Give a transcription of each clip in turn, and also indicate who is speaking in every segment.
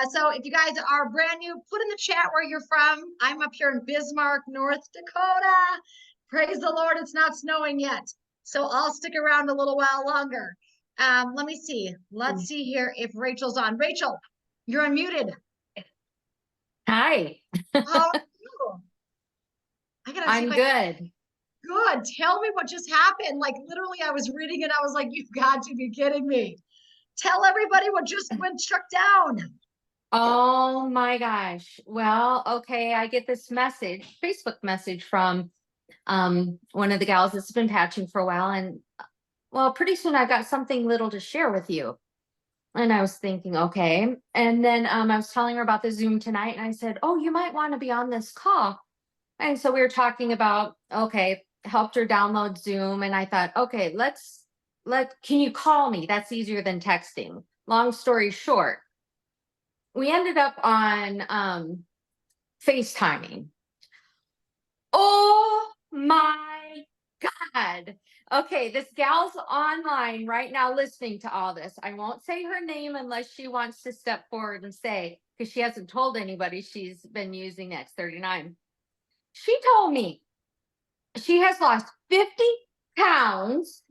Speaker 1: So if you guys are brand new, put in the chat where you're from. I'm up here in Bismarck, North Dakota. Praise the Lord, it's not snowing yet. So I'll stick around a little while longer. Let me see. Let's see here if Rachel's on. Rachel, you're unmuted.
Speaker 2: Hi.
Speaker 1: How are you?
Speaker 2: I'm good.
Speaker 1: Good. Tell me what just happened. Like literally, I was reading it. I was like, you've got to be kidding me. Tell everybody what just went struck down.
Speaker 2: Oh my gosh. Well, okay, I get this message, Facebook message from one of the gals that's been patching for a while, and well, pretty soon I got something little to share with you. And I was thinking, okay. And then I was telling her about the Zoom tonight, and I said, oh, you might want to be on this call. And so we were talking about, okay, helped her download Zoom, and I thought, okay, can you call me? That's easier than texting. Long story short, we ended up on FaceTiming. Oh my God. Okay, this gal's online right now listening to all this. I won't say her name unless she wants to step forward and say, because she hasn't told anybody she's been using X39. She told me she has lost 50 pounds.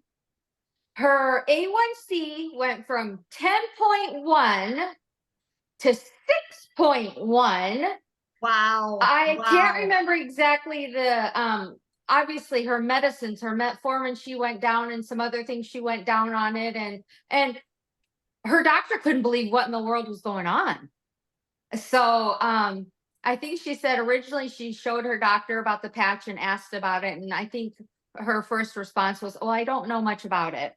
Speaker 2: Her A1C went from 10.1 to 6.1.
Speaker 1: Wow.
Speaker 2: I can't remember exactly the obviously her medicines, her metformin, she went down, and some other things she went down on it, and her doctor couldn't believe what in the world was going on. So I think she said originally she showed her doctor about the patch and asked about it, and I think her first response was, oh, I don't know much about it.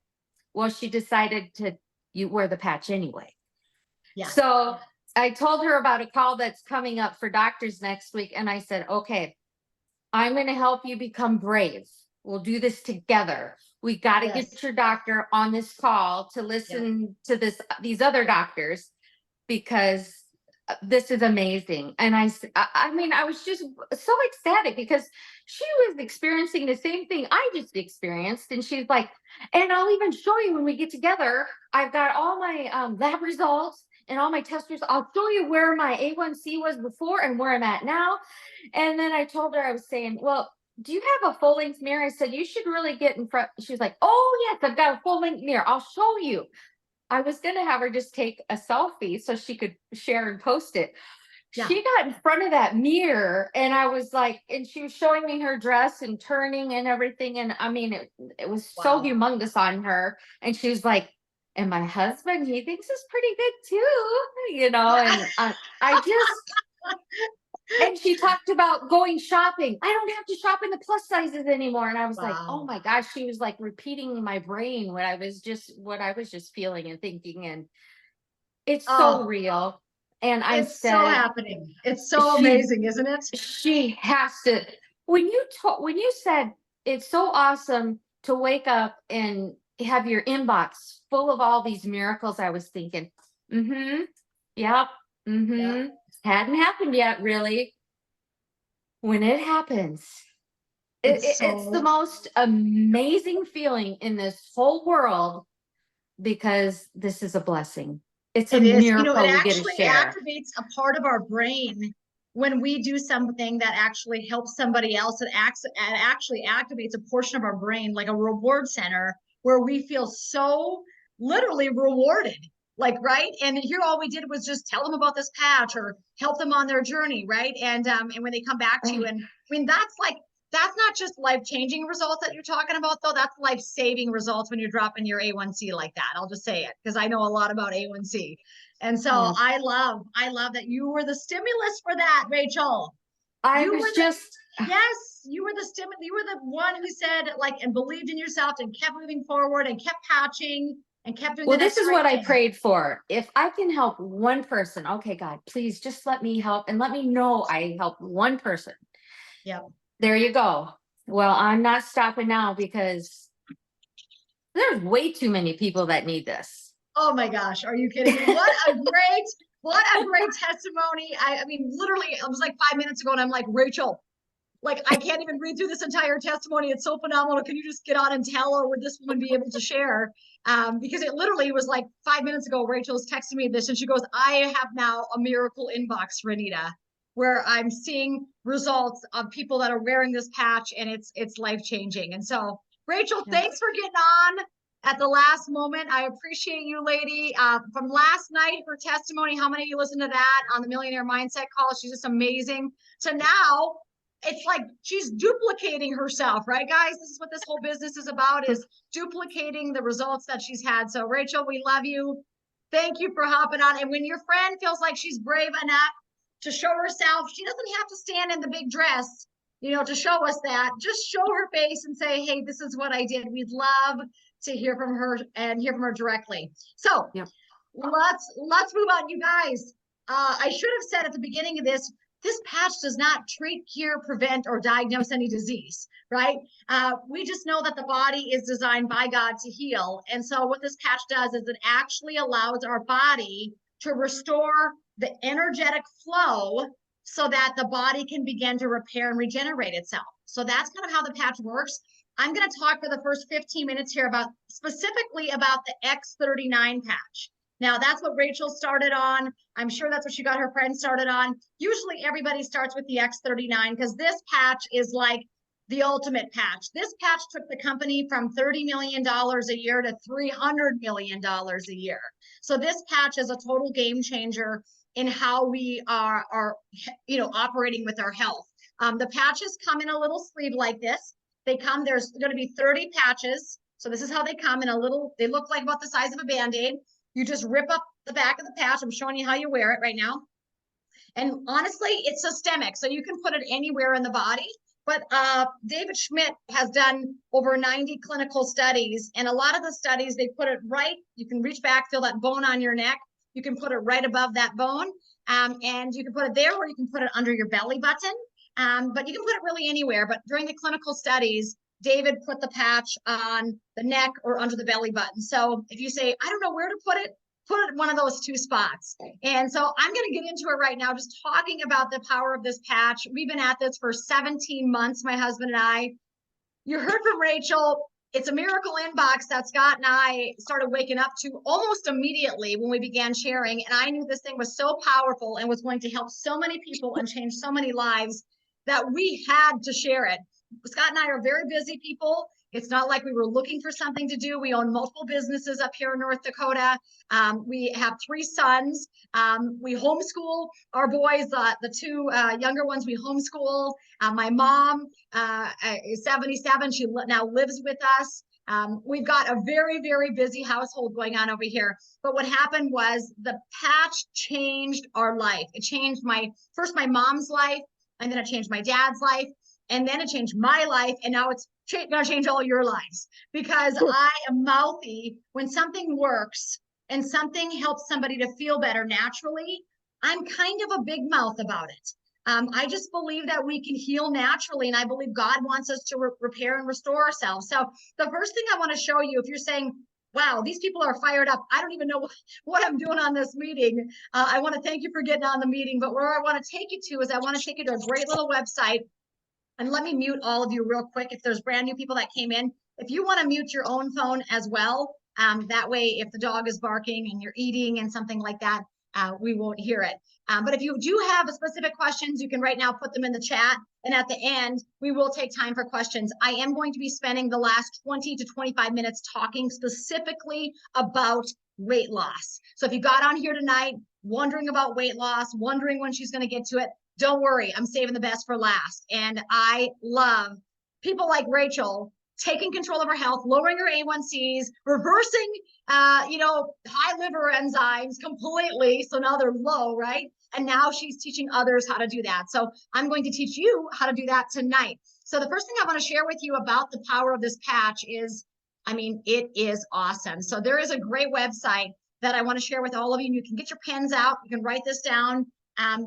Speaker 2: Well, she decided to wear the patch anyway.
Speaker 1: Yeah.
Speaker 2: So I told her about a call that's coming up for doctors next week. And I said, okay, I'm going to help you become brave. We'll do this together. We got to get your doctor on this call to listen to these other doctors, because this is amazing. And I mean, I was just so ecstatic because she was experiencing the same thing I just experienced. And she's like, and I'll even show you when we get together. I've got all my lab results and all my test results. I'll show you where my A1C was before and where I'm at now. And then I told her, I was saying, well, do you have a full length mirror? I said, you should really get in front. She was like, oh yes, I've got a full length mirror. I'll show you. I was going to have her just take a selfie so she could share and post it. Yeah. She got in front of that mirror, and I was like, and she was showing me her dress and turning and everything. And I mean, it was so humongous on her. And she was like, and my husband, he thinks it's pretty good too, you know, and I just, and she talked about going shopping. I don't have to shop in the plus sizes anymore. And I was like, oh my gosh, she was like repeating in my brain what I was just feeling and thinking. And it's so real. And I said,
Speaker 1: so happening. It's so amazing, isn't it?
Speaker 2: She has to, when you said it's so awesome to wake up and have your inbox full of all these miracles, I was thinking, yep. Hadn't happened yet, really. When it happens, it's the most amazing feeling in this whole world, because this is a blessing. It's a miracle we get to share.
Speaker 1: It activates a part of our brain when we do something that actually helps somebody else. It actually activates a portion of our brain, like a reward center, where we feel so literally rewarded. Like, right. And here, all we did was just tell them about this patch or help them on their journey. Right. And when they come back to you, and I mean, that's not just life-changing results that you're talking about, though. That's life-saving results when you're dropping your A1C like that. I'll just say it, because I know a lot about A1C. And so I love that you were the stimulus for that, Rachel.
Speaker 2: Yes,
Speaker 1: you were the stimulus. You were the one who said, like, and believed in yourself and kept moving forward and kept patching and kept doing.
Speaker 2: Well, this is what I prayed for. If I can help one person, okay, God, please just let me help, and let me know I helped one person.
Speaker 1: Yep.
Speaker 2: There you go. Well, I'm not stopping now, because there's way too many people that need this.
Speaker 1: Oh my gosh. Are you kidding me? What a great testimony. I mean, literally, it was like 5 minutes ago, and I'm like, Rachel, like, I can't even read through this entire testimony. It's so phenomenal. Can you just get on and tell, or would this woman be able to share? Because it literally was like 5 minutes ago, Rachel's texting me this and she goes, I have now a miracle inbox for Anita, where I'm seeing results of people that are wearing this patch, and it's life-changing. And so, Rachel, thanks for getting on at the last moment. I appreciate you, lady. From last night, her testimony, how many of you listened to that on the Millionaire Mindset call? She's just amazing. So now it's like she's duplicating herself, right, guys? This is what this whole business is about, is duplicating the results that she's had. So, Rachel, we love you. Thank you for hopping on. And when your friend feels like she's brave enough to show herself, she doesn't have to stand in the big dress, you know, to show us that. Just show her face and say, hey, this is what I did. We'd love to hear from her and hear from her directly. So let's move on, you guys. I should have said at the beginning of this patch does not treat, cure, prevent, or diagnose any disease, right? We just know that the body is designed by God to heal. And so what this patch does is it actually allows our body to restore the energetic flow so that the body can begin to repair and regenerate itself. So that's kind of how the patch works. I'm going to talk for the first 15 minutes here about specifically about the X39 patch. Now, that's what Rachel started on. I'm sure that's what she got her friend started on. Usually everybody starts with the X39 because this patch is like the ultimate patch. This patch took the company from $30 million a year to $300 million a year. So this patch is a total game changer in how we are operating with our health. The patches come in a little sleeve like this. There's going to be 30 patches. So this is how they come in a little, they look like about the size of a Band-Aid. You just rip up the back of the patch. I'm showing you how you wear it right now. And honestly, it's systemic. So you can put it anywhere in the body. But David Schmidt has done over 90 clinical studies. And a lot of the studies, they put it right. You can reach back, feel that bone on your neck. You can put it right above that bone. And you can put it there, or you can put it under your belly button. But you can put it really anywhere. But during the clinical studies, David put the patch on the neck or under the belly button. So if you say, I don't know where to put it in one of those two spots. And so I'm going to get into it right now, just talking about the power of this patch. We've been at this for 17 months, my husband and I. You heard from Rachel. It's a miracle inbox that Scott and I started waking up to almost immediately when we began sharing. And I knew this thing was so powerful and was going to help so many people and change so many lives that we had to share it. Scott and I are very busy people. It's not like we were looking for something to do. We own multiple businesses up here in North Dakota. We have 3 sons. We homeschool our boys. The 2 younger ones we homeschool. My mom is 77. She now lives with us. We've got a very, very busy household going on over here. But what happened was the patch changed our life. It changed first my mom's life, and then it changed my dad's life. And then it changed my life, and now it's going to change all your lives, because I am mouthy. When something works and something helps somebody to feel better naturally, I'm kind of a big mouth about it. I just believe that we can heal naturally, and I believe God wants us to repair and restore ourselves. So the first thing I want to show you, if you're saying, wow, these people are fired up, I don't even know what I'm doing on this meeting. I want to thank you for getting on the meeting, but where I want to take you to is I want to take you to a great little website. And let me mute all of you real quick. If there's brand new people that came in, if you want to mute your own phone as well, that way, if the dog is barking and you're eating and something like that, we won't hear it. But if you do have specific questions, you can right now put them in the chat. And at the end, we will take time for questions. I am going to be spending the last 20 to 25 minutes talking specifically about weight loss. So if you got on here tonight, wondering about weight loss, wondering when she's going to get to it, don't worry, I'm saving the best for last. And I love people like Rachel taking control of her health, lowering her A1Cs, reversing, high liver enzymes completely. So now they're low, right? And now she's teaching others how to do that. So I'm going to teach you how to do that tonight. So the first thing I want to share with you about the power of this patch is, it is awesome. So there is a great website that I want to share with all of you. You can get your pens out. You can write this down.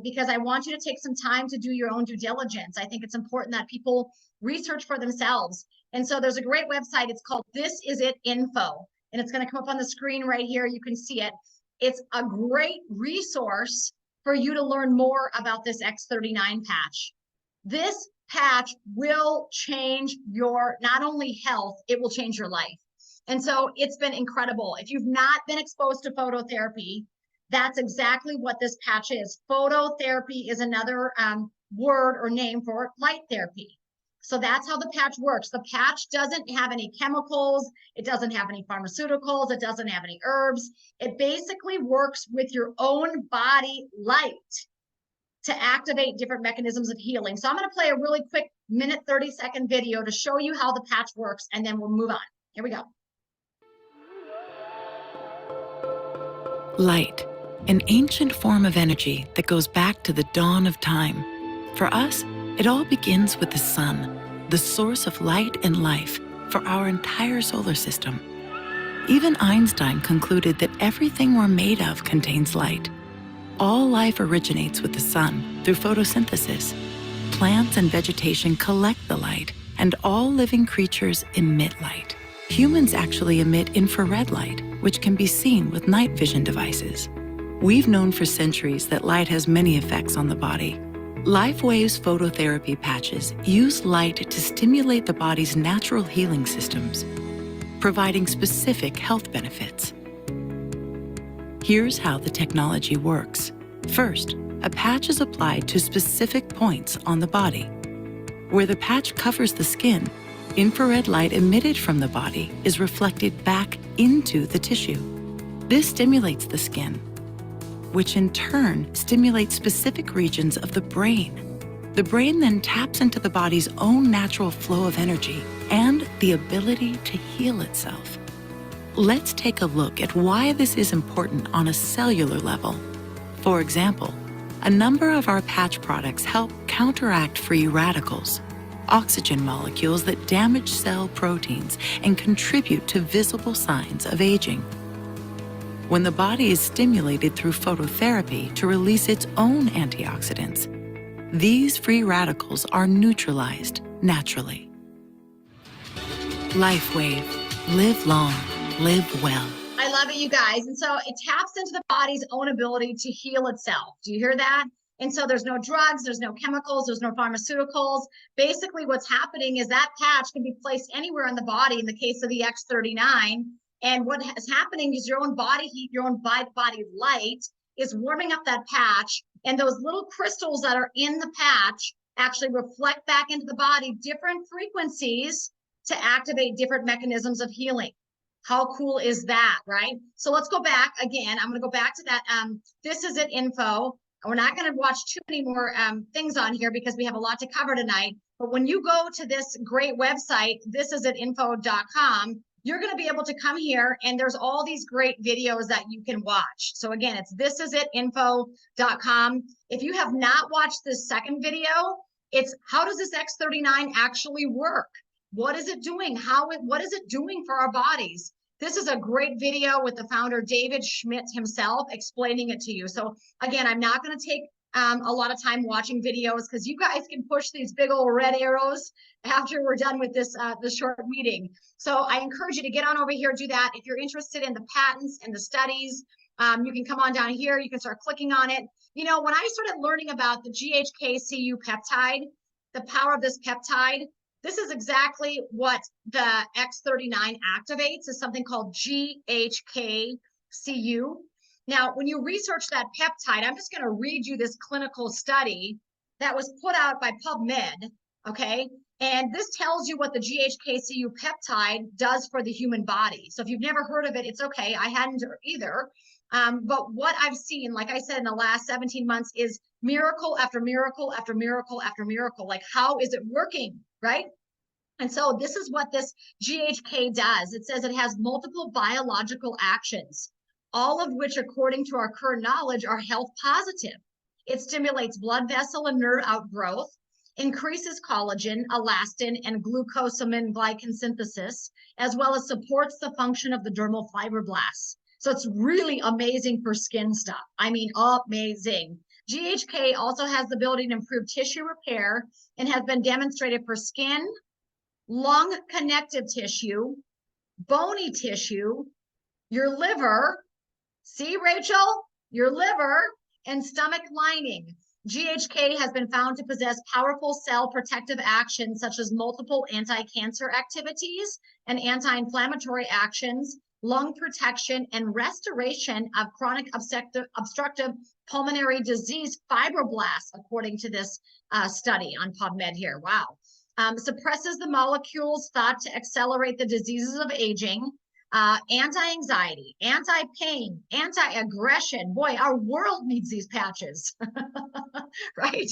Speaker 1: Because I want you to take some time to do your own due diligence. I think it's important that people research for themselves. And so there's a great website. It's called This Is It Info. And it's going to come up on the screen right here. You can see it. It's a great resource for you to learn more about this X39 patch. This patch will change your not only health, it will change your life. And so it's been incredible. If you've not been exposed to phototherapy, that's exactly what this patch is. Phototherapy is another word or name for light therapy. So that's how the patch works. The patch doesn't have any chemicals. It doesn't have any pharmaceuticals. It doesn't have any herbs. It basically works with your own body light to activate different mechanisms of healing. So I'm going to play a really quick 30-second video to show you how the patch works, and then we'll move on. Here we go.
Speaker 3: Light, an ancient form of energy that goes back to the dawn of time. For us, it all begins with the sun, the source of light and life for our entire solar system. Even Einstein concluded that everything we're made of contains light. All life originates with the sun through photosynthesis. Plants and vegetation collect the light, and all living creatures emit light. Humans actually emit infrared light, which can be seen with night vision devices. We've known for centuries that light has many effects on the body. LifeWave's phototherapy patches use light to stimulate the body's natural healing systems, providing specific health benefits. Here's how the technology works. First, a patch is applied to specific points on the body. Where the patch covers the skin, infrared light emitted from the body is reflected back into the tissue. This stimulates the skin, which in turn stimulates specific regions of the brain. The brain then taps into the body's own natural flow of energy and the ability to heal itself. Let's take a look at why this is important on a cellular level. For example, a number of our patch products help counteract free radicals, oxygen molecules that damage cell proteins and contribute to visible signs of aging. When the body is stimulated through phototherapy to release its own antioxidants, these free radicals are neutralized naturally. LifeWave. Live long, live well.
Speaker 1: I love it, you guys. And so it taps into the body's own ability to heal itself. Do you hear that? And so there's no drugs, there's no chemicals, there's no pharmaceuticals. Basically, what's happening is that patch can be placed anywhere in the body in the case of the X39. And what is happening is your own body heat, your own body light is warming up that patch. And those little crystals that are in the patch actually reflect back into the body different frequencies to activate different mechanisms of healing. How cool is that, right? So let's go back again. I'm going to go back to that. This is it info. We're not going to watch too many more things on here because we have a lot to cover tonight. But when you go to this great website, thisisit.info.com, you're going to be able to come here and there's all these great videos that you can watch. So again, it's thisisit.info.com. If you have not watched this second video, it's how does this X39 actually work? What is it doing? What is it doing for our bodies? This is a great video with the founder, David Schmidt himself, explaining it to you. So again, I'm not going to take a lot of time watching videos because you guys can push these big old red arrows after we're done with this short meeting. So I encourage you to get on over here, do that. If you're interested in the patents and the studies, you can come on down here. You can start clicking on it. You know, when I started learning about the GHK-Cu peptide, the power of this peptide, this is exactly what the X39 activates, is something called GHK-Cu. Now, when you research that peptide, I'm just going to read you this clinical study that was put out by PubMed, okay? And this tells you what the GHK-Cu peptide does for the human body. So if you've never heard of it, it's okay. I hadn't either. But what I've seen, like I said, in the last 17 months is miracle after miracle after miracle after miracle. Like, how is it working, right? And so this is what this GHK does. It says it has multiple biological actions, all of which, according to our current knowledge, are health positive. It stimulates blood vessel and nerve outgrowth, increases collagen, elastin, and glucosamine glycan synthesis, as well as supports the function of the dermal fibroblasts. So it's really amazing for skin stuff. I mean, amazing. GHK also has the ability to improve tissue repair and has been demonstrated for skin, lung connective tissue, bony tissue, your liver, see, Rachel, your liver, and stomach lining. GHK has been found to possess powerful cell protective actions such as multiple anti-cancer activities and anti-inflammatory actions, lung protection, and restoration of chronic obstructive pulmonary disease fibroblasts, according to this study on PubMed here. Wow. Suppresses the molecules thought to accelerate the diseases of aging, anti-anxiety, anti-pain, anti-aggression. Boy, our world needs these patches, right?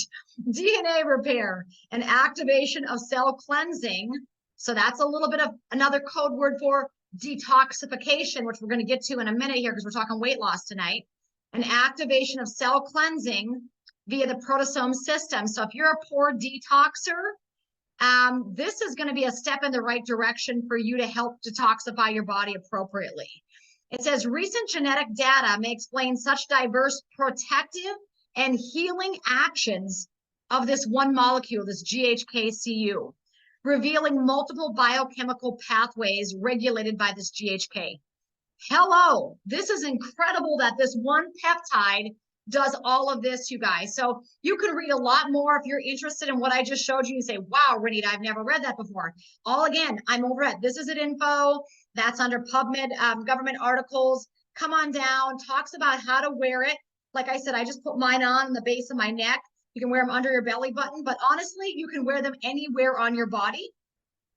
Speaker 1: DNA repair and activation of cell cleansing. So that's a little bit of another code word for detoxification, which we're going to get to in a minute here because we're talking weight loss tonight. An activation of cell cleansing via the proteasome system. So if you're a poor detoxer, this is going to be a step in the right direction for you to help detoxify your body appropriately. It says recent genetic data may explain such diverse protective and healing actions of this one molecule, this GHK-Cu, revealing multiple biochemical pathways regulated by this GHK. Hello, this is incredible that this one peptide does all of this, you guys. So you can read a lot more if you're interested in what I just showed you. You say, wow, Renita, I've never read that before. All again, I'm over at This Is It Info. That's under PubMed government articles. Come on down, talks about how to wear it. Like I said, I just put mine on the base of my neck. You can wear them under your belly button, but honestly, you can wear them anywhere on your body.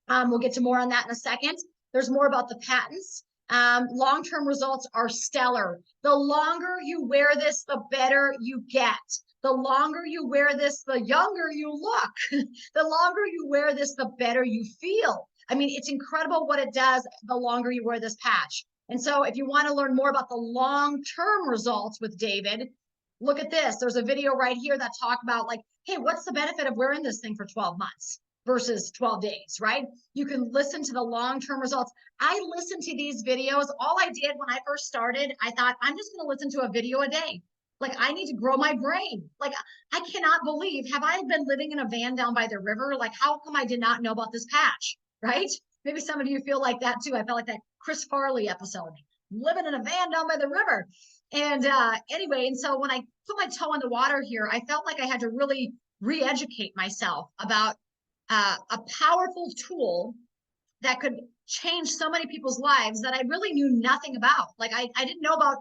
Speaker 1: We'll get to more on that in a second. There's more about the patents. Long-term results are stellar. The longer you wear this, the better you get. The longer you wear this, the younger you look. The longer you wear this, the better you feel. I mean, it's incredible what it does the longer you wear this patch. And so if you want to learn more about the long-term results with David, look at this. There's a video right here that talk about like, hey, what's the benefit of wearing this thing for 12 months? Versus 12 days, right? You can listen to the long-term results. I listened to these videos. All I did when I first started, I thought, I'm just going to listen to a video a day. Like, I need to grow my brain. Like, I cannot believe, have I been living in a van down by the river? Like, how come I did not know about this patch, right? Maybe some of you feel like that too. I felt like that Chris Farley episode, living in a van down by the river. And anyway, and so when I put my toe in the water here, I felt like I had to really re-educate myself about a powerful tool that could change so many people's lives that I really knew nothing about. Like I didn't know about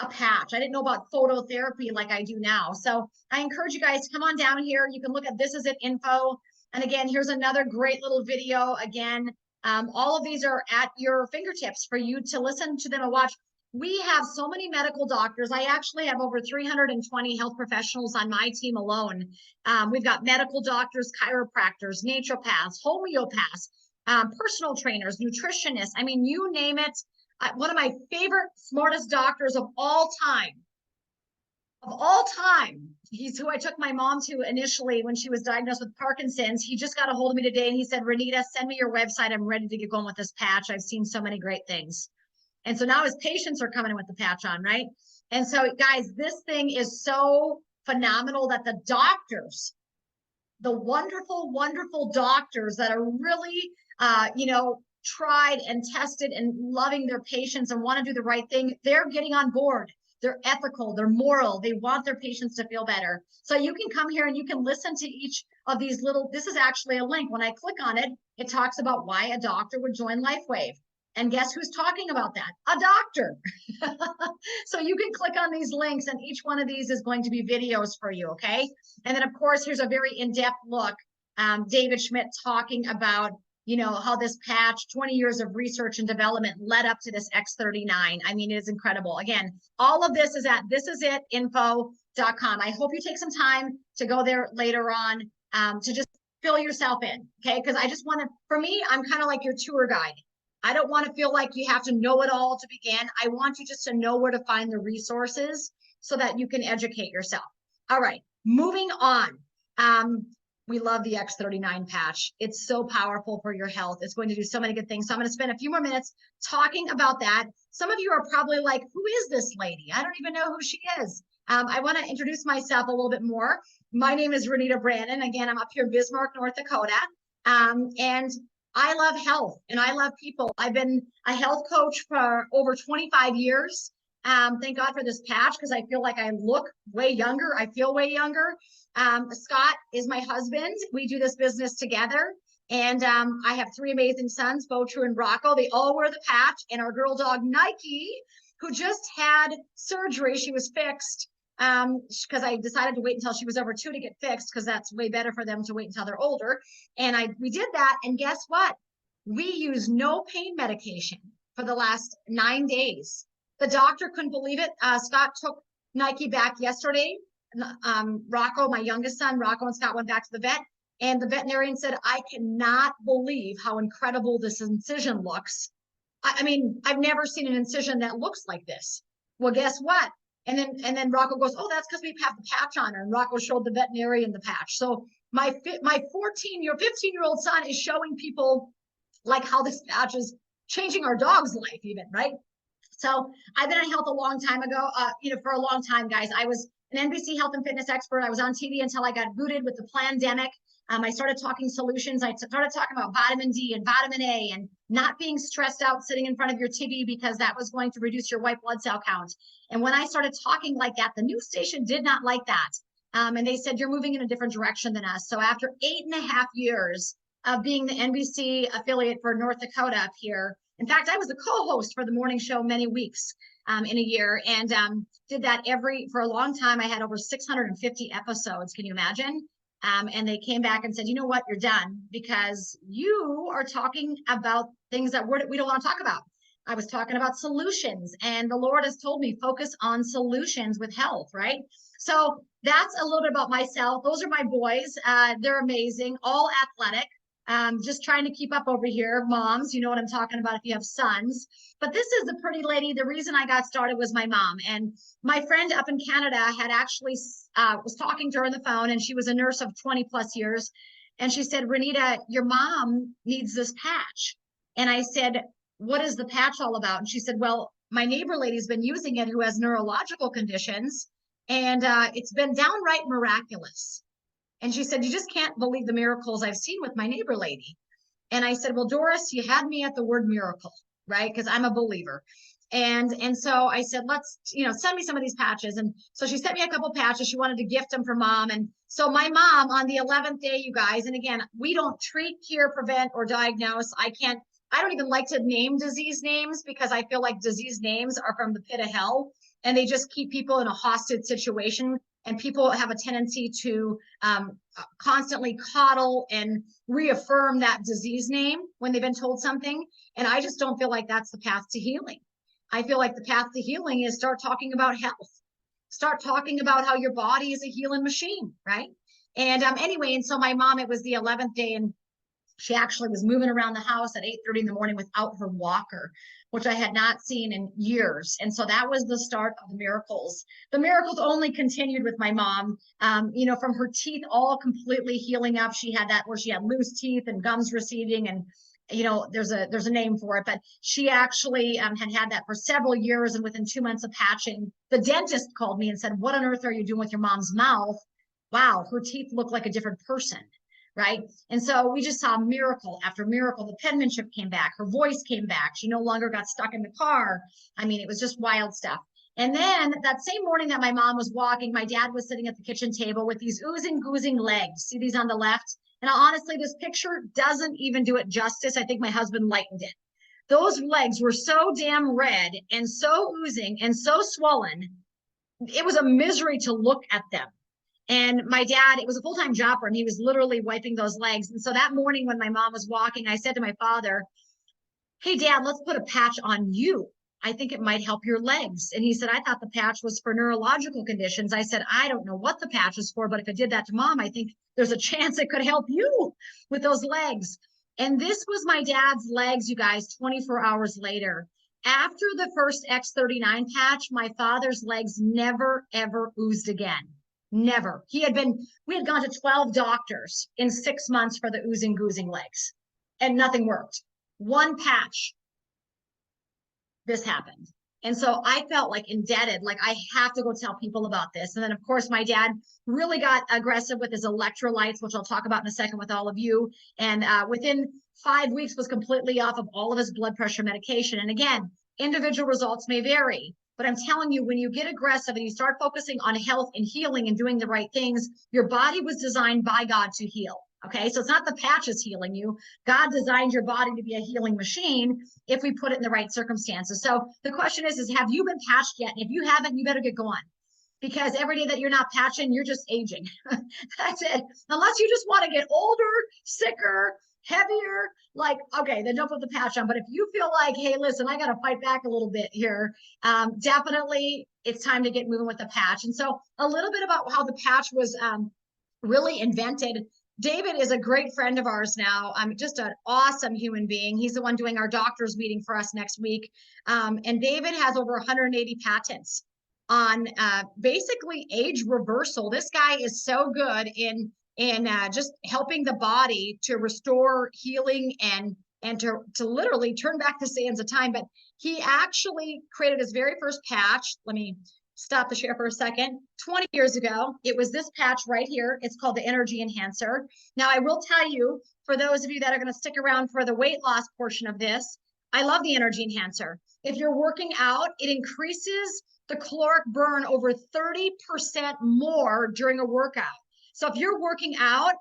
Speaker 1: a patch. I didn't know about phototherapy like I do now. So I encourage you guys to come on down here. You can look at This Is It Info. And again, here's another great little video. Again, all of these are at your fingertips for you to listen to them and watch. We have so many medical doctors. I actually have over 320 health professionals on my team alone. We've got medical doctors, chiropractors, naturopaths, homeopaths, personal trainers, nutritionists. I mean, you name it. One of my favorite, smartest doctors of all time, he's who I took my mom to initially when she was diagnosed with Parkinson's. He just got a hold of me today and he said, Renita, send me your website. I'm ready to get going with this patch. I've seen so many great things. And so now his patients are coming in with the patch on, right? And so guys, this thing is so phenomenal that the doctors, the wonderful, wonderful doctors that are really, tried and tested and loving their patients and want to do the right thing, they're getting on board. They're ethical, they're moral, they want their patients to feel better. So you can come here and you can listen to each of these little, this is actually a link. When I click on it, it talks about why a doctor would join LifeWave. And guess who's talking about that? A doctor. So you can click on these links and each one of these is going to be videos for you, okay? And then of course, here's a very in-depth look. David Schmidt talking about, how this patch, 20 years of research and development led up to this X39. I mean, it is incredible. Again, all of this is at thisisitinfo.com. I hope you take some time to go there later on to just fill yourself in, okay? Because I just want to, for me, I'm kind of like your tour guide. I don't want to feel like you have to know it all to begin. I want you just to know where to find the resources so that you can educate yourself. All right, moving on. We love the X39 patch. It's so powerful for your health. It's going to do so many good things. So I'm going to spend a few more minutes talking about that. Some of you are probably like, who is this lady? I don't even know who she is. I want to introduce myself a little bit more. My name is Renita Brandon. Again, I'm up here in Bismarck, North Dakota. And I love health and I love people. I've been a health coach for over 25 years. Thank God for this patch because I feel like I look way younger. I feel way younger. Scott is my husband. We do this business together. And I have 3 amazing sons, Bo, True, and Rocco. They all wear the patch. And our girl dog, Nike, who just had surgery, she was fixed because I decided to wait until she was over 2 to get fixed because that's way better for them to wait until they're older. And we did that. And guess what? We use no pain medication for the last 9 days. The doctor couldn't believe it. Scott took Nike back yesterday. Rocco, my youngest son, Rocco and Scott went back to the vet. And the veterinarian said, I cannot believe how incredible this incision looks. I mean, I've never seen an incision that looks like this. Well, guess what? And then Rocco goes, oh, that's because we have the patch on her. And Rocco showed the veterinarian the patch. So my 15-year-old son is showing people like how this patch is changing our dog's life even, right? So I've been in health a long time ago, for a long time, guys. I was an NBC health and fitness expert. I was on TV until I got booted with the pandemic. I started talking solutions. I started talking about vitamin D and vitamin A and not being stressed out sitting in front of your TV because that was going to reduce your white blood cell count. And when I started talking like that, the news station did not like that. And they said, you're moving in a different direction than us. So after 8.5 years of being the NBC affiliate for North Dakota up here, in fact, I was a co-host for the morning show many weeks in a year and did that for a long time. I had over 650 episodes. Can you imagine? And they came back and said, you know what, you're done because you are talking about things that we don't want to talk about. I was talking about solutions and the Lord has told me focus on solutions with health, right? So that's a little bit about myself. Those are my boys. They're amazing, all athletic. Just trying to keep up over here. Moms, you know what I'm talking about if you have sons. But this is the pretty lady. The reason I got started was my mom. And my friend up in Canada had actually was talking to her on the phone, and she was a nurse of 20 plus years. And she said, Renita, your mom needs this patch. And I said, what is the patch all about? And she said, well, my neighbor lady's been using it who has neurological conditions. And it's been downright miraculous. And she said, you just can't believe the miracles I've seen with my neighbor lady. And I said, well, Doris, you had me at the word miracle, right? Because I'm a believer. And so I said, let's, send me some of these patches. And so she sent me a couple patches. She wanted to gift them for mom. And so my mom on the 11th day, you guys, and again, we don't treat, cure, prevent, or diagnose. I don't even like to name disease names because I feel like disease names are from the pit of hell and they just keep people in a hostage situation. And people have a tendency to constantly coddle and reaffirm that disease name when they've been told something. And I just don't feel like that's the path to healing. I feel like the path to healing is start talking about health. Start talking about how your body is a healing machine, right? And anyway, and so my mom, it was the 11th day, and she actually was moving around the house at 8:30 in the morning without her walker, which I had not seen in years. And so that was the start of the miracles. The miracles only continued with my mom, from her teeth all completely healing up. She had that where she had loose teeth and gums receding and there's a name for it, but she actually had that for several years. And within 2 months of patching, the dentist called me and said, what on earth are you doing with your mom's mouth? Wow, her teeth look like a different person. Right. And so we just saw miracle after miracle. The penmanship came back. Her voice came back. She no longer got stuck in the car. I mean, it was just wild stuff. And then that same morning that my mom was walking, my dad was sitting at the kitchen table with these oozing, goozing legs. See these on the left? And honestly, this picture doesn't even do it justice. I think my husband lightened it. Those legs were so damn red and so oozing and so swollen. It was a misery to look at them. And my dad, it was a full-time job for him. He was literally wiping those legs. And so that morning when my mom was walking, I said to my father, hey, Dad, let's put a patch on you. I think it might help your legs. And he said, I thought the patch was for neurological conditions. I said, I don't know what the patch is for, but if it did that to Mom, I think there's a chance it could help you with those legs. And this was my dad's legs, you guys, 24 hours later. After the first X39 patch, my father's legs never, ever oozed again. Never. We had gone to 12 doctors in 6 months for the oozing, goozing legs, and nothing worked. One patch, this happened. And so I felt like indebted, like I have to go tell people about this. And then of course, my dad really got aggressive with his electrolytes, which I'll talk about in a second with all of you. And within 5 weeks was completely off of all of his blood pressure medication. And again, individual results may vary. But I'm telling you, when you get aggressive and you start focusing on health and healing and doing the right things, your body was designed by God to heal. Okay, so it's not the patches healing you. God designed your body to be a healing machine if we put it in the right circumstances. So the question is have you been patched yet? And if you haven't, you better get going, because every day that you're not patching, you're just aging. That's it. Unless you just want to get older, sicker, heavier, like, okay, then don't put the patch on. But if you feel like, hey, listen, I got to fight back a little bit here, definitely it's time to get moving with the patch. And so a little bit about how the patch was really invented. David is a great friend of ours now. Just an awesome human being. He's the one doing our doctor's meeting for us next week. And David has over 180 patents on basically age reversal. This guy is so good in just helping the body to restore healing and to literally turn back the sands of time. But he actually created his very first patch. Let me stop the share for a second. 20 years ago, it was this patch right here. It's called the Energy Enhancer. Now, I will tell you, for those of you that are going to stick around for the weight loss portion of this, I love the Energy Enhancer. If you're working out, it increases the caloric burn over 30% more during a workout. So if you're working out,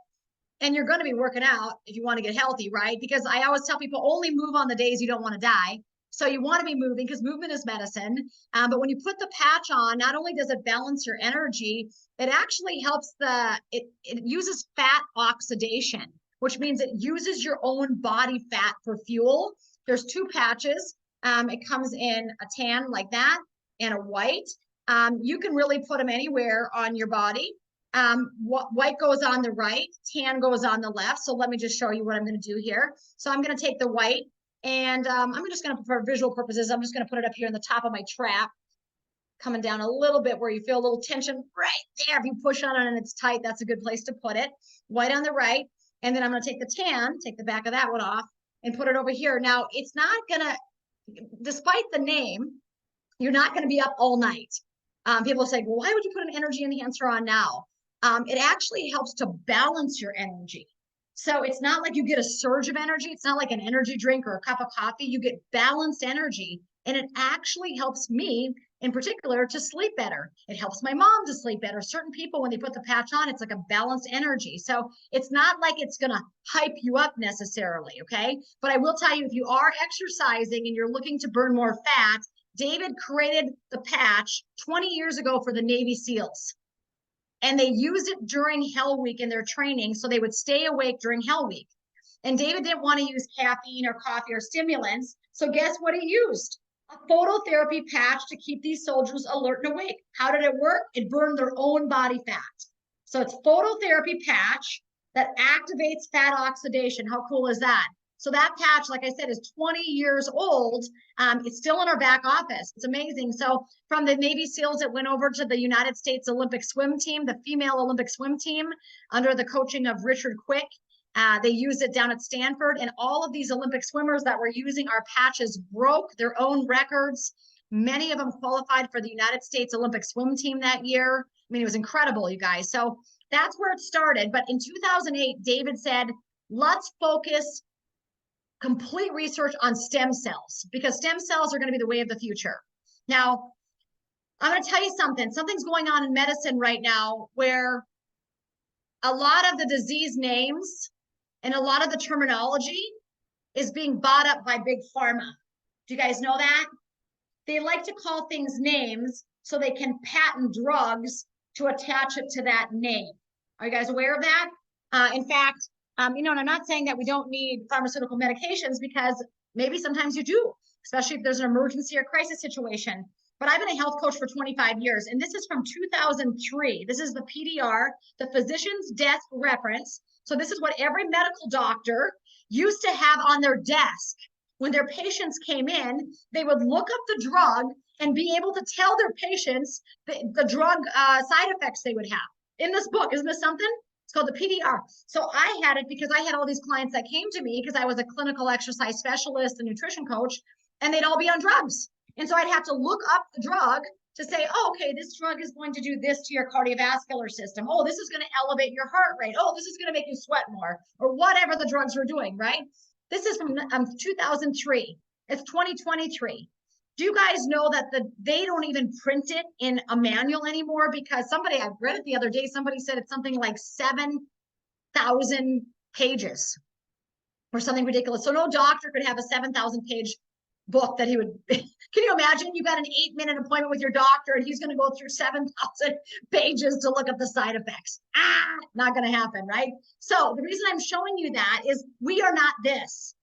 Speaker 1: and you're going to be working out if you want to get healthy, right? Because I always tell people only move on the days you don't want to die. So you want to be moving because movement is medicine. But when you put the patch on, not only does it balance your energy, it actually helps it uses fat oxidation, which means it uses your own body fat for fuel. There's two patches. It comes in a tan like that and a white. You can really put them anywhere on your body. White goes on the right, tan goes on the left. So let me just show you what I'm going to do here. So I'm going to take the white, and I'm just going to, for visual purposes, I'm just going to put it up here in the top of my trap, coming down a little bit where you feel a little tension right there. If you push on it and it's tight, that's a good place to put it. White on the right. And then I'm going to take the tan, take the back of that one off, and put it over here. Now, it's not going to, despite the name, you're not going to be up all night. People say, well, why would you put an energy enhancer on now? It actually helps to balance your energy. So it's not like you get a surge of energy. It's not like an energy drink or a cup of coffee. You get balanced energy, and it actually helps me in particular to sleep better. It helps my mom to sleep better. Certain people, when they put the patch on, it's like a balanced energy. So it's not like it's going to hype you up necessarily. Okay. But I will tell you, if you are exercising and you're looking to burn more fat, David created the patch 20 years ago for the Navy SEALs. And they used it during Hell Week in their training, so they would stay awake during Hell Week. And David didn't want to use caffeine or coffee or stimulants, so guess what he used? A phototherapy patch to keep these soldiers alert and awake. How did it work? It burned their own body fat. So it's phototherapy patch that activates fat oxidation. How cool is that? So that patch, like I said, is 20 years old. It's still in our back office. It's amazing. So from the Navy SEALs, it went over to the United States Olympic swim team, the female Olympic swim team, under the coaching of Richard Quick. They used it down at Stanford, and all of these Olympic swimmers that were using our patches broke their own records. Many of them qualified for the United States Olympic swim team that year. I mean, it was incredible, you guys. So that's where it started. But in 2008, David said, let's focus complete research on stem cells, because stem cells are going to be the way of the future. Now, I'm going to tell you something. Something's going on in medicine right now where a lot of the disease names and a lot of the terminology is being bought up by big pharma. Do you guys know that? They like to call things names so they can patent drugs to attach it to that name. Are you guys aware of that? In fact, and I'm not saying that we don't need pharmaceutical medications, because maybe sometimes you do, especially if there's an emergency or crisis situation. But I've been a health coach for 25 years, and this is from 2003. This is the PDR, the Physician's Desk Reference. So this is what every medical doctor used to have on their desk. When their patients came in, they would look up the drug and be able to tell their patients the drug side effects they would have. In this book, isn't this something? It's called the PDR. So I had it because I had all these clients that came to me because I was a clinical exercise specialist and nutrition coach, and they'd all be on drugs. And so I'd have to look up the drug to say, oh, okay, this drug is going to do this to your cardiovascular system. Oh, this is going to elevate your heart rate. Oh, this is going to make you sweat more, or whatever the drugs were doing, right? This is from 2003. It's 2023. Do you guys know that they don't even print it in a manual anymore? Because I read it the other day, somebody said it's something like 7,000 pages or something ridiculous. So no doctor could have a 7,000 page book that he would, can you imagine? You got an 8-minute appointment with your doctor and he's going to go through 7,000 pages to look at the side effects. Not going to happen, right? So the reason I'm showing you that is we are not this.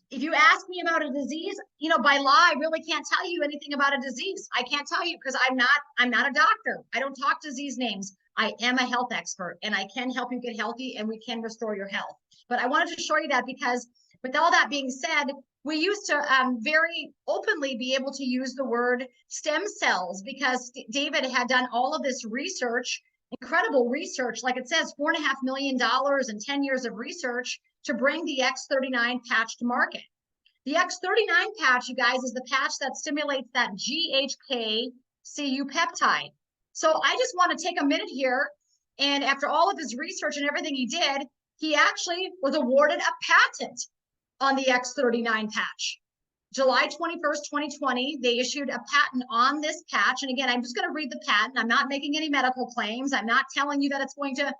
Speaker 1: If you ask me about a disease, by law, I really can't tell you anything about a disease. I can't tell you because I'm not a doctor. I don't talk disease names. I am a health expert and I can help you get healthy and we can restore your health. But I wanted to show you that because with all that being said, we used to very openly be able to use the word stem cells because David had done all of this research, incredible research, like it says, $4.5 million and 10 years of research to bring the X39 patch to market. The X39 patch, you guys, is the patch that stimulates that GHK-Cu peptide. So I just want to take a minute here, and after all of his research and everything he did, he actually was awarded a patent on the X39 patch. July 21st, 2020, they issued a patent on this patch. And again, I'm just going to read the patent. I'm not making any medical claims. I'm not telling you that it's going to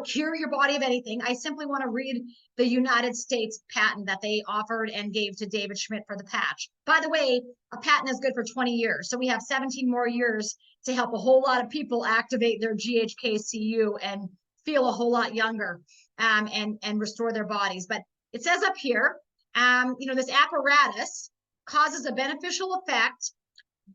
Speaker 1: cure your body of anything. I simply want to read the United States patent that they offered and gave to David Schmidt for the patch. By the way, a patent is good for 20 years. So we have 17 more years to help a whole lot of people activate their GHK-Cu and feel a whole lot younger and restore their bodies. But it says up here, this apparatus causes a beneficial effect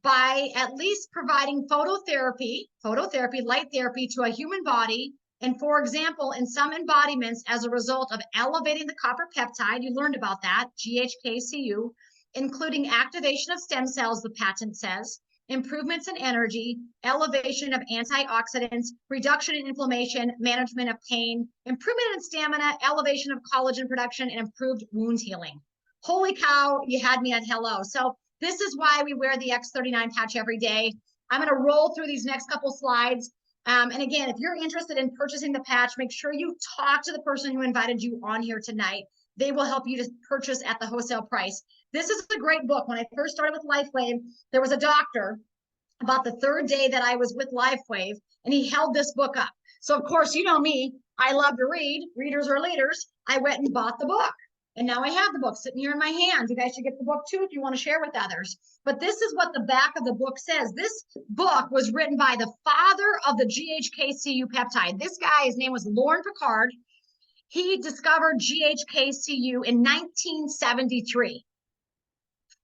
Speaker 1: by at least providing phototherapy, light therapy to a human body. And for example, in some embodiments, as a result of elevating the copper peptide, you learned about that, GHK-Cu, including activation of stem cells, the patent says, improvements in energy, elevation of antioxidants, reduction in inflammation, management of pain, improvement in stamina, elevation of collagen production, and improved wound healing. Holy cow, you had me at hello. So this is why we wear the X39 patch every day. I'm going to roll through these next couple slides. And again, if you're interested in purchasing the patch, make sure you talk to the person who invited you on here tonight. They will help you to purchase at the wholesale price. This is a great book. When I first started with LifeWave, there was a doctor about the third day that I was with LifeWave, and he held this book up. So of course, you know me, I love to read. Readers are leaders. I went and bought the book. And now I have the book sitting here in my hands. You guys should get the book too if you want to share with others. But this is what the back of the book says. This book was written by the father of the GHK-Cu peptide. This guy, his name was Loren Picard. He discovered GHK-Cu in 1973.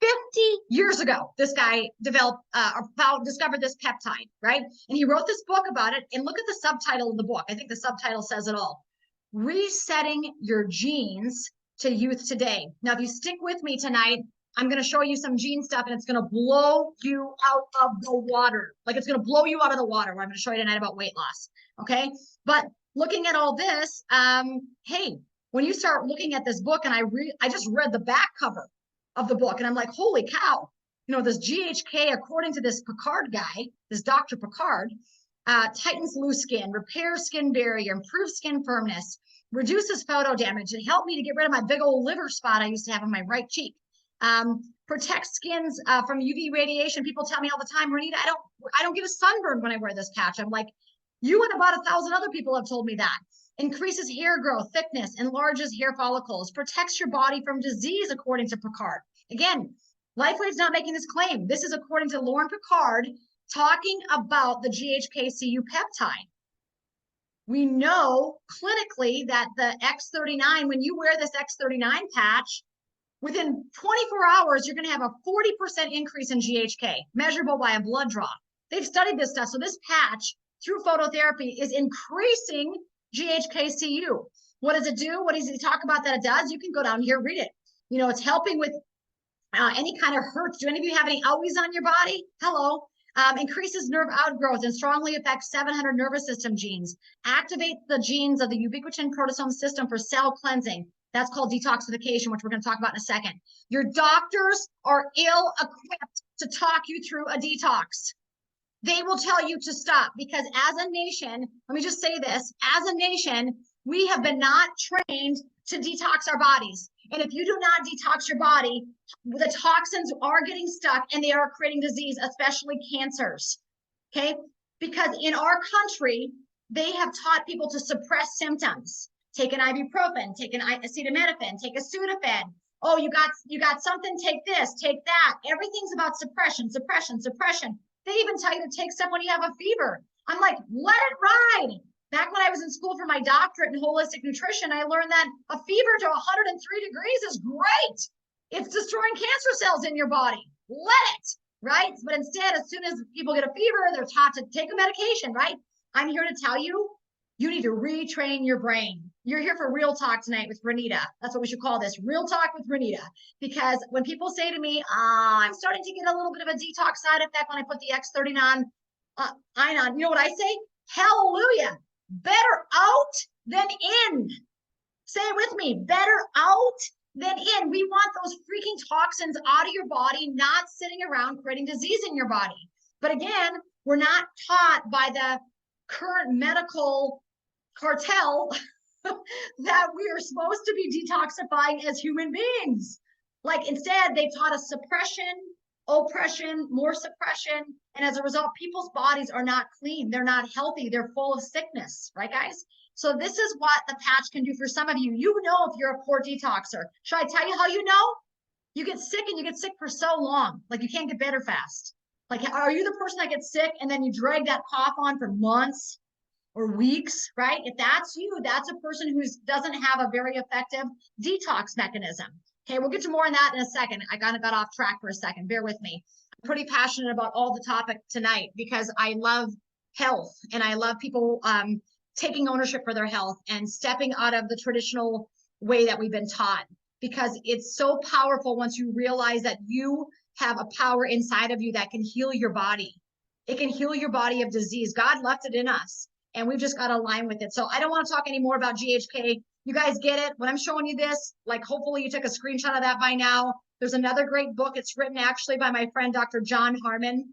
Speaker 1: 50 years ago, this guy discovered this peptide, right? And he wrote this book about it. And look at the subtitle of the book. I think the subtitle says it all. Resetting Your Genes to Youth Today. Now, if you stick with me tonight, I'm going to show you some gene stuff and it's going to blow you out of the water. Like it's going to blow you out of the water. What I'm going to show you tonight about weight loss. Okay. But looking at all this, hey, when you start looking at this book, and I just read the back cover of the book and I'm like, holy cow, this GHK, according to this Picard guy, this Dr. Picard, tightens loose skin, repairs skin barrier, improves skin firmness, reduces photo damage. It helped me to get rid of my big old liver spot I used to have on my right cheek. Protects skins from UV radiation. People tell me all the time, Renita, I don't get a sunburn when I wear this patch. I'm like, you and about 1,000 other people have told me that. Increases hair growth, thickness, enlarges hair follicles, protects your body from disease, according to Picard. Again, LifeWave's not making this claim. This is according to Loren Picard talking about the GHK-Cu peptide. We know clinically that the X39, when you wear this X39 patch, within 24 hours, you're going to have a 40% increase in GHK, measurable by a blood draw. They've studied this stuff. So this patch, through phototherapy, is increasing GHK-Cu. What does it do? What does he talk about that it does? You can go down here, read it. It's helping with any kind of hurts. Do any of you have any owies on your body? Hello. Increases nerve outgrowth and strongly affects 700 nervous system genes. Activates the genes of the ubiquitin proteasome system for cell cleansing. That's called detoxification, which we're going to talk about in a second. Your doctors are ill-equipped to talk you through a detox. They will tell you to stop because as a nation, let me just say this, as a nation, we have been not trained to detox our bodies. And if you do not detox your body, the toxins are getting stuck and they are creating disease, especially cancers. Okay. Because in our country, they have taught people to suppress symptoms. Take an ibuprofen, take an acetaminophen, take a Sudafed. Oh, you got something, take this, take that. Everything's about suppression, suppression, suppression. They even tell you to take stuff when you have a fever. I'm like, let it ride. Back when I was in school for my doctorate in holistic nutrition, I learned that a fever to 103 degrees is great. It's destroying cancer cells in your body. Let it, right? But instead, as soon as people get a fever, they're taught to take a medication, right? I'm here to tell you, you need to retrain your brain. You're here for Real Talk tonight with Renita. That's what we should call this, Real Talk with Renita. Because when people say to me, I'm starting to get a little bit of a detox side effect when I put the X39 ion, you know what I say? Hallelujah. Better out than in. Say it with me. Better out than in. We want those freaking toxins out of your body, not sitting around creating disease in your body. But again, we're not taught by the current medical cartel that we are supposed to be detoxifying as human beings. Like instead, they've taught us suppression, oppression, more suppression. And as a result, people's bodies are not clean. They're not healthy. They're full of sickness, right, guys? So this is what the patch can do for some of you. You know if you're a poor detoxer. Should I tell you how you know? You get sick and you get sick for so long. Like you can't get better fast. Like, are you the person that gets sick and then you drag that cough on for months or weeks, right? If that's you, that's a person who doesn't have a very effective detox mechanism. Okay, we'll get to more on that in a second. I kind of got off track for a second. Bear with me. I'm pretty passionate about all the topic tonight because I love health and I love people taking ownership for their health and stepping out of the traditional way that we've been taught, because it's so powerful once you realize that you have a power inside of you that can heal your body. It can heal your body of disease. God left it in us and we've just got to align with it. So I don't want to talk anymore about GHK. You guys get it. When I'm showing you this, like hopefully you took a screenshot of that by now. There's another great book. It's written actually by my friend, Dr. John Harmon.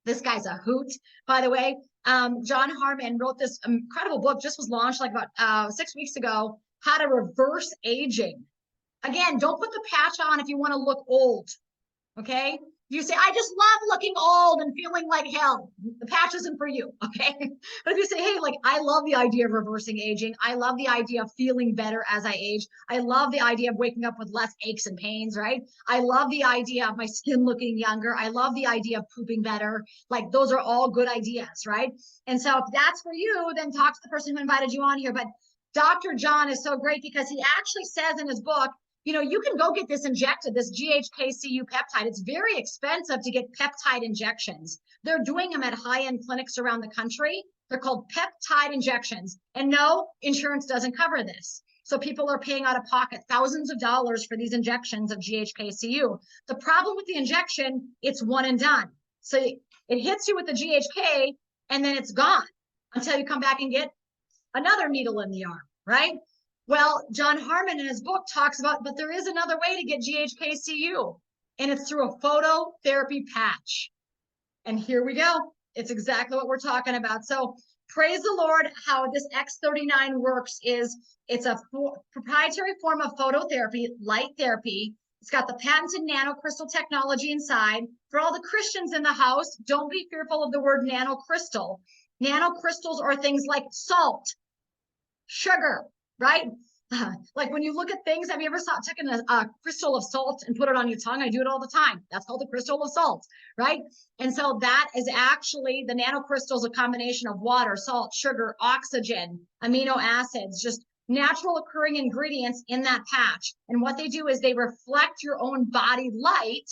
Speaker 1: This guy's a hoot, by the way. John Harmon wrote this incredible book, just was launched like about 6 weeks ago, How to Reverse Aging. Again, don't put the patch on if you want to look old, okay? You say, I just love looking old and feeling like hell. The patch isn't for you, okay? But if you say, hey, like, I love the idea of reversing aging. I love the idea of feeling better as I age. I love the idea of waking up with less aches and pains, right? I love the idea of my skin looking younger. I love the idea of pooping better. Like, those are all good ideas, right? And so if that's for you, then talk to the person who invited you on here. But Dr. John is so great because he actually says in his book, you know, you can go get this injected, this GHKCU peptide. It's very expensive to get peptide injections. They're doing them at high-end clinics around the country. They're called peptide injections. And no, insurance doesn't cover this. So people are paying out of pocket thousands of dollars for these injections of GHKCU. The problem with the injection, it's one and done. So it hits you with the GHK and then it's gone until you come back and get another needle in the arm, right? Well, John Harmon in his book talks about, but there is another way to get GHKCU, and it's through a phototherapy patch. And here we go. It's exactly what we're talking about. So praise the Lord. How this X39 works is it's a proprietary form of phototherapy, light therapy. It's got the patented nanocrystal technology inside. For all the Christians in the house, don't be fearful of the word nanocrystal. Nanocrystals are things like salt, sugar, right? Like when you look at things, have you ever taken a crystal of salt and put it on your tongue? I do it all the time. That's called a crystal of salt, right? And so that is actually, the nanocrystals, a combination of water, salt, sugar, oxygen, amino acids, just natural occurring ingredients in that patch. And what they do is they reflect your own body light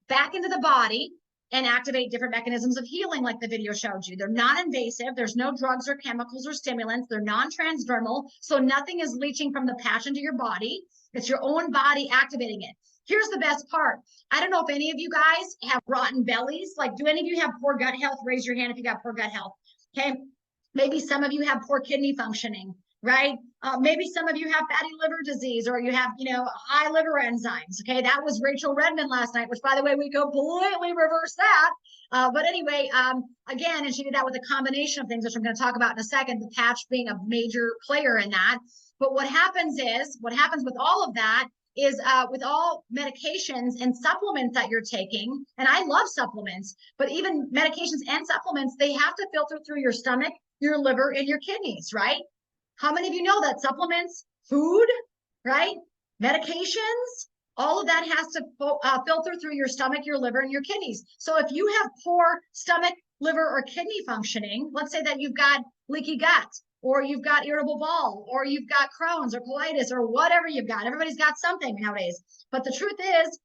Speaker 1: back into the body and activate different mechanisms of healing like the video showed you. They're non-invasive. There's no drugs or chemicals or stimulants. They're non-transdermal. So nothing is leaching from the patch into your body. It's your own body activating it. Here's the best part. I don't know if any of you guys have rotten bellies. Like, do any of you have poor gut health? Raise your hand if you got poor gut health. Okay. Maybe some of you have poor kidney functioning. right? Maybe some of you have fatty liver disease, or you have, high liver enzymes. Okay, that was Rachel Redmond last night, which, by the way, we completely reversed that. But anyway, again, and she did that with a combination of things, which I'm going to talk about in a second, the patch being a major player in that. But what happens with all of that is with all medications and supplements that you're taking, and I love supplements, but even medications and supplements, they have to filter through your stomach, your liver, and your kidneys, right? How many of you know that supplements, food, right? Medications, all of that has to filter through your stomach, your liver, and your kidneys. So if you have poor stomach, liver, or kidney functioning, let's say that you've got leaky gut, or you've got irritable bowel, or you've got Crohn's or colitis, or whatever you've got. Everybody's got something nowadays. But the truth is,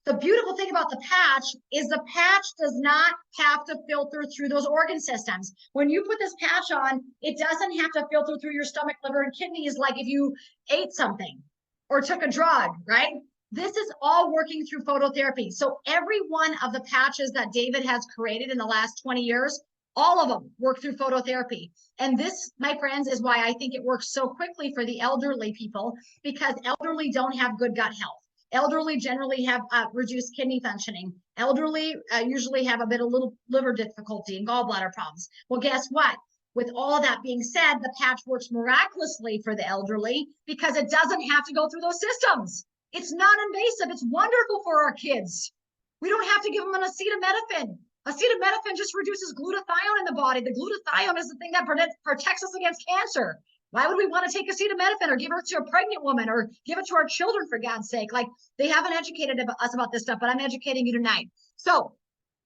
Speaker 1: the beautiful thing about the patch is the patch does not have to filter through those organ systems. When you put this patch on, it doesn't have to filter through your stomach, liver, and kidneys like if you ate something or took a drug, right? This is all working through phototherapy. So every one of the patches that David has created in the last 20 years, all of them work through phototherapy. And this, my friends, is why I think it works so quickly for the elderly people, because elderly don't have good gut health. Elderly generally have reduced kidney functioning. Elderly usually have a bit of little liver difficulty and gallbladder problems. Well, guess what? With all of that being said, the patch works miraculously for the elderly because it doesn't have to go through those systems. It's non-invasive. It's wonderful for our kids. We don't have to give them an acetaminophen. Acetaminophen just reduces glutathione in the body. The glutathione is the thing that protects us against cancer. Why would we want to take acetaminophen or give it to a pregnant woman or give it to our children, for God's sake? Like, they haven't educated us about this stuff, but I'm educating you tonight. So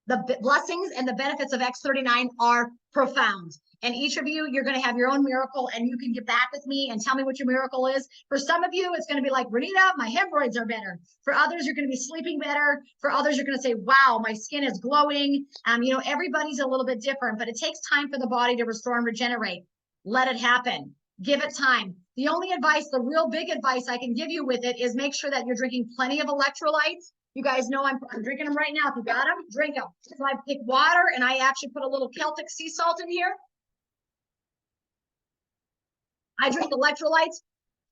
Speaker 1: the blessings and the benefits of X39 are profound. And each of you, you're going to have your own miracle, and you can get back with me and tell me what your miracle is. For some of you, it's going to be like, Renita, my hemorrhoids are better. For others, you're going to be sleeping better. For others, you're going to say, wow, my skin is glowing. Everybody's a little bit different, but it takes time for the body to restore and regenerate. Let it happen. Give it time. The only advice, the real big advice I can give you with it is make sure that you're drinking plenty of electrolytes. You guys know I'm drinking them right now. If you got them, drink them. So I pick water, and I actually put a little Celtic sea salt in here. I drink electrolytes.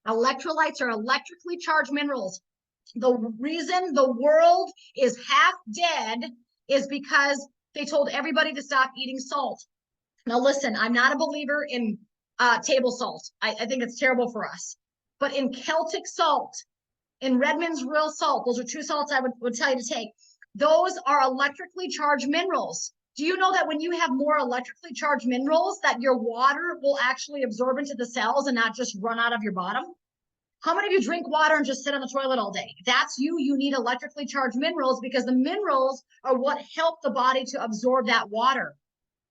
Speaker 1: Electrolytes are electrically charged minerals. The reason the world is half dead is because they told everybody to stop eating salt. Now, listen, I'm not a believer in table salt. I think it's terrible for us. But in Celtic salt, in Redmond's real salt, those are two salts I would tell you to take. Those are electrically charged minerals. Do you know that when you have more electrically charged minerals, that your water will actually absorb into the cells and not just run out of your bottom? How many of you drink water and just sit on the toilet all day? If that's you, you need electrically charged minerals, because the minerals are what help the body to absorb that water.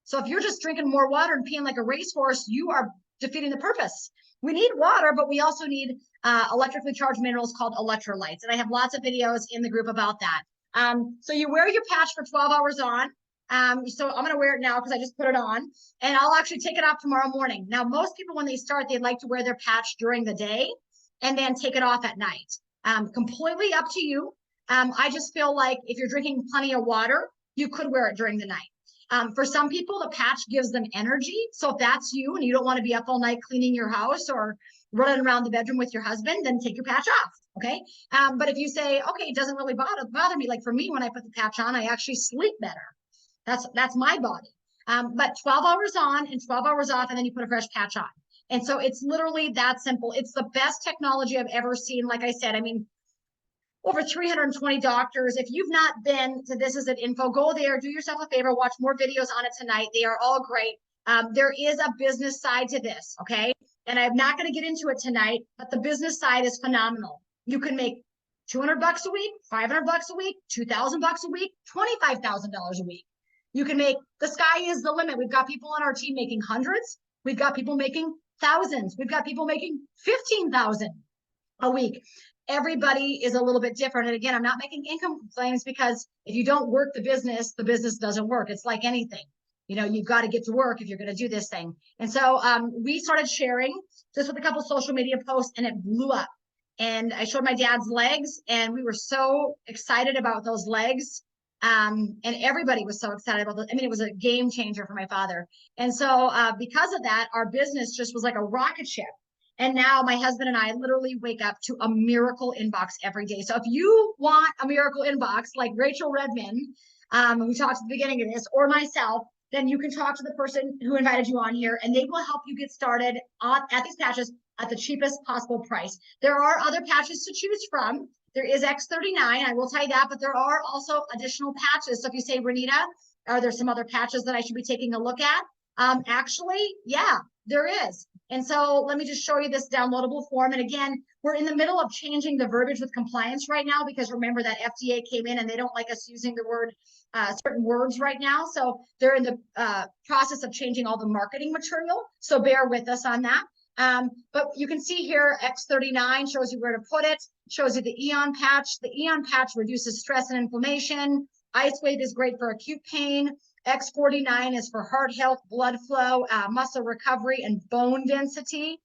Speaker 1: So if you're just drinking more water and peeing like a racehorse, you are defeating the purpose. We need water, but we also need electrically charged minerals called electrolytes. And I have lots of videos in the group about that. So you wear your patch for 12 hours on. So I'm going to wear it now because I just put it on, and I'll actually take it off tomorrow morning. Now, most people, when they start, they'd like to wear their patch during the day and then take it off at night. Completely up to you. I just feel like if you're drinking plenty of water, you could wear it during the night. For some people, the patch gives them energy. So if that's you and you don't want to be up all night cleaning your house or running around the bedroom with your husband, then take your patch off. Okay. But if you say, okay, it doesn't really bother me. Like for me, when I put the patch on, I actually sleep better. That's my body. But 12 hours on and 12 hours off, and then you put a fresh patch on. And so it's literally that simple. It's the best technology I've ever seen. Like I said, I mean, over 320 doctors. If you've not been to This Is It info, go there, do yourself a favor, watch more videos on it tonight. They are all great. There is a business side to this, okay? And I'm not going to get into it tonight, but the business side is phenomenal. You can make $200 a week, $500 a week, $2,000 a week, $25,000 a week. You can make, the sky is the limit. We've got people on our team making hundreds. We've got people making thousands. We've got people making 15,000 a week. Everybody is a little bit different. And again, I'm not making income claims, because if you don't work the business doesn't work. It's like anything. You know, you've got to get to work if you're going to do this thing. And so we started sharing this with a couple social media posts, and it blew up. And I showed my dad's legs, and we were so excited about those legs. And everybody was so excited about it. I mean, it was a game changer for my father. And so because of that, our business just was like a rocket ship. And now my husband and I literally wake up to a miracle inbox every day. So if you want a miracle inbox like Rachel Redmond, we talked at the beginning of this, or myself, then you can talk to the person who invited you on here and they will help you get started at these patches at the cheapest possible price. There are other patches to choose from. There is X39, I will tell you that, but there are also additional patches. So if you say, Renita, are there some other patches that I should be taking a look at? Actually, yeah, there is. And so let me just show you this downloadable form. And again, we're in the middle of changing the verbiage with compliance right now, because remember that FDA came in and they don't like us using the word certain words right now. So they're in the process of changing all the marketing material. So bear with us on that. But you can see here, X39 shows you where to put it, shows you the Eon patch. The Eon patch reduces stress and inflammation. Ice Wave is great for acute pain. X49 is for heart health, blood flow, muscle recovery, and bone density.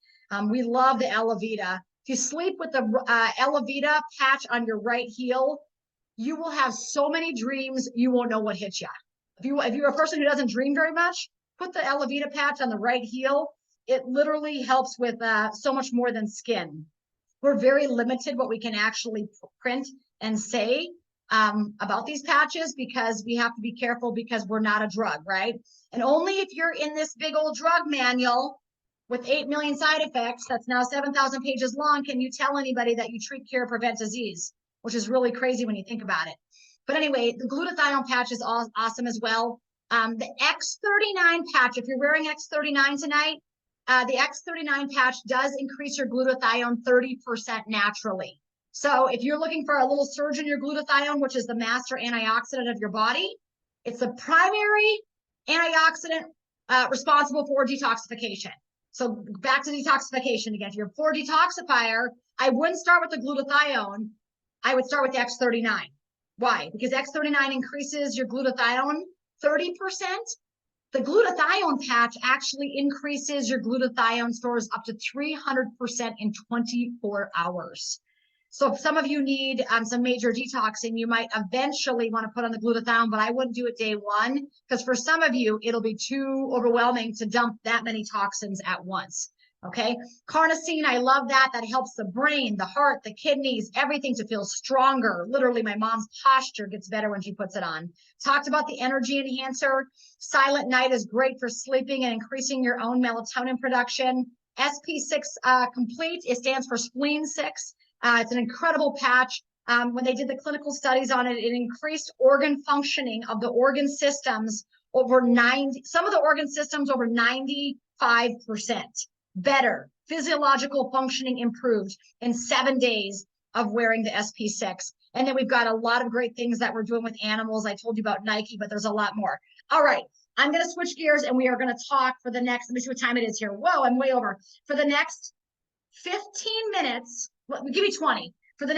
Speaker 1: We love the Elevita. If you sleep with the Elevita patch on your right heel, you will have so many dreams, you won't know what hit you. If you're a person who doesn't dream very much, put the Elevita patch on the right heel. It literally helps with so much more than skin. We're very limited what we can actually print and say about these patches, because we have to be careful, because we're not a drug, right? And only if you're in this big old drug manual with 8 million side effects, that's now 7,000 pages long, can you tell anybody that you treat, cure, prevent disease, which is really crazy when you think about it. But anyway, the glutathione patch is awesome as well. The X39 patch, if you're wearing X39 tonight, the X39 patch does increase your glutathione 30% naturally. So if you're looking for a little surge in your glutathione, which is the master antioxidant of your body, it's the primary antioxidant responsible for detoxification. So back to detoxification again. If you're a poor detoxifier, I wouldn't start with the glutathione. I would start with the X39. Why? Because X39 increases your glutathione 30%. The glutathione patch actually increases your glutathione stores up to 300% in 24 hours. So if some of you need some major detoxing, you might eventually want to put on the glutathione, but I wouldn't do it day one, because for some of you, it'll be too overwhelming to dump that many toxins at once. Okay. Carnosine, I love that. That helps the brain, the heart, the kidneys, everything to feel stronger. Literally, my mom's posture gets better when she puts it on. Talked about the energy enhancer. Silent Night is great for sleeping and increasing your own melatonin production. SP6 Complete, it stands for Spleen 6. It's an incredible patch. When they did the clinical studies on it, it increased organ functioning of the organ systems over 90, some of the organ systems over 95%. Better physiological functioning improved in 7 days of wearing the SP6. And then we've got a lot of great things that we're doing with animals. I told you about Nike, but there's a lot more. All right, I'm going to switch gears and we are going to talk for the next, let me see what time it is here. Whoa, I'm way over. For the next 15 minutes, well, give me 20.